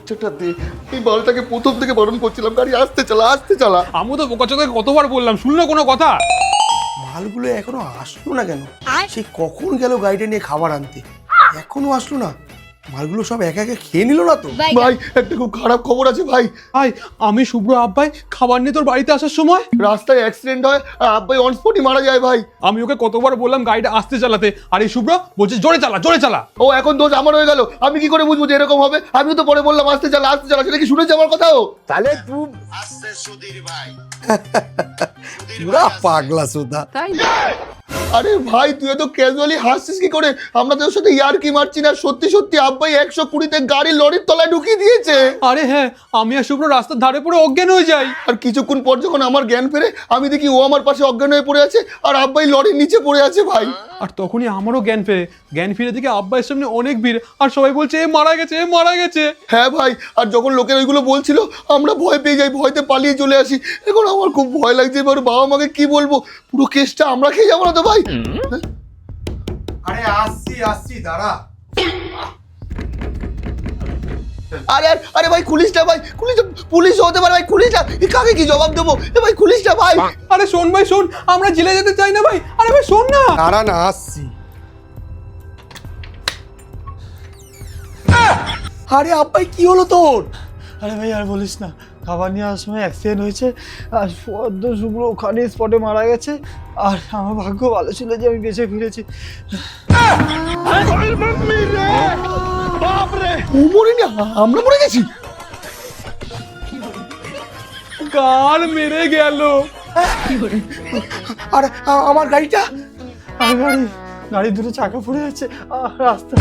বাচ্চাটা দে, এই বালটাকে প্রথম থেকে বারণ করছিলাম গাড়ি আসতে চালা আসতে চালা। আমি তো বোকাচোদাকে কতবার বললাম, শুনলো কোনো কথা? মালগুলো এখনো আসলো না কেন? সে কখন গেল গাড়িটা নিয়ে খাবার আনতে, এখনো আসলো না? মালগুলো সব একা একা খেয়ে নিল না তো? ভাই একটা খুব খারাপ খবর আছে ভাই। ভাই আমি শুভ্র আব্বাই খাবার নিয়ে তোর বাড়িতে আসার সময় রাস্তায় অ্যাক্সিডেন্ট হয় আর আব্বাই অন স্পটই মারা যায় ভাই। আমি ওকে কতবার বললাম গাড়িটা আস্তে চালাতে, আর এই শুভ্র বলছে জোরে চালা জোরে চালা। ও এখন দোষ আমার হয়ে গেল, আমি কি করে বুঝবো যে এরকম হবে? আমিও তো পরে বললাম আসতে চালা, সেটা কি শুনেছে আমার কথাও? তাহলে তুই আস্তে সুধীর ভাই পুরা পাগলা সুদা। আরে ভাই তুই এত ক্যাজুয়ালি হাসছিস কি করে? আমরা তোর সাথে ইয়ার কি মারছি না, সত্যি সত্যি আব্বাই 120-তে গাড়ি লরির তলায় ঢুকিয়ে দিয়েছে। আরে হ্যাঁ, আমি আর শুভ্র রাস্তার ধারে পড়ে অজ্ঞান হয়ে যাই। আর কিছুক্ষণ পর যখন আমার জ্ঞান ফেরে আমি দেখি ও আমার পাশে অজ্ঞান হয়ে পড়ে আছে আর আব্বাই লরির নিচে পড়ে আছে ভাই। আর তখনই আমারও জ্ঞান ফিরে দেখে আব্বাইয়ের সামনে অনেক ভিড়, আর সবাই বলছে এ মারা গেছে এ মারা গেছে। হ্যাঁ ভাই, আর যখন লোকের ওইগুলো বলছিল আমরা ভয় পেয়ে যাই, ভয়তে পালিয়ে চলে আসি। এখন আমার খুব ভয় লাগছে, এবার বাবা মাকে কি বলবো? পুরো কেসটা আমরা খেয়ে যাবো না তো ভাই? আরে আসছি আসছি, দাঁড়া। আরে আরে ভাই খুলিস না ভাই, খুলিস না, পুলিশ হতে পারে ভাই, খুলিস না। কাকে কি জবাব দেবো? এ ভাই খুলিস না ভাই। আরে শোন ভাই শোন, আমরা জেলে যেতে চাই না ভাই। আরে ভাই শোন না। দাঁড়া না, আসছি। আরে আব্বাই কি হলো তোর? আরে ভাই আর বলিস না, খাবার নিয়ে আসার সময় অ্যাক্সিডেন্ট হয়েছে আর পদ্ম শুভ্র ওখানে স্পটে মারা গেছে। আর আমার ভাগ্য ভালো ছিল যে আমি বেঁচে ফিরেছি। ও মরিনি, আমরা মরে গেছি। কার মেরে গেল? আর আমার গাড়িটা? আর গাড়ি দুটো চাকা পড়ে যাচ্ছে আর রাস্তা।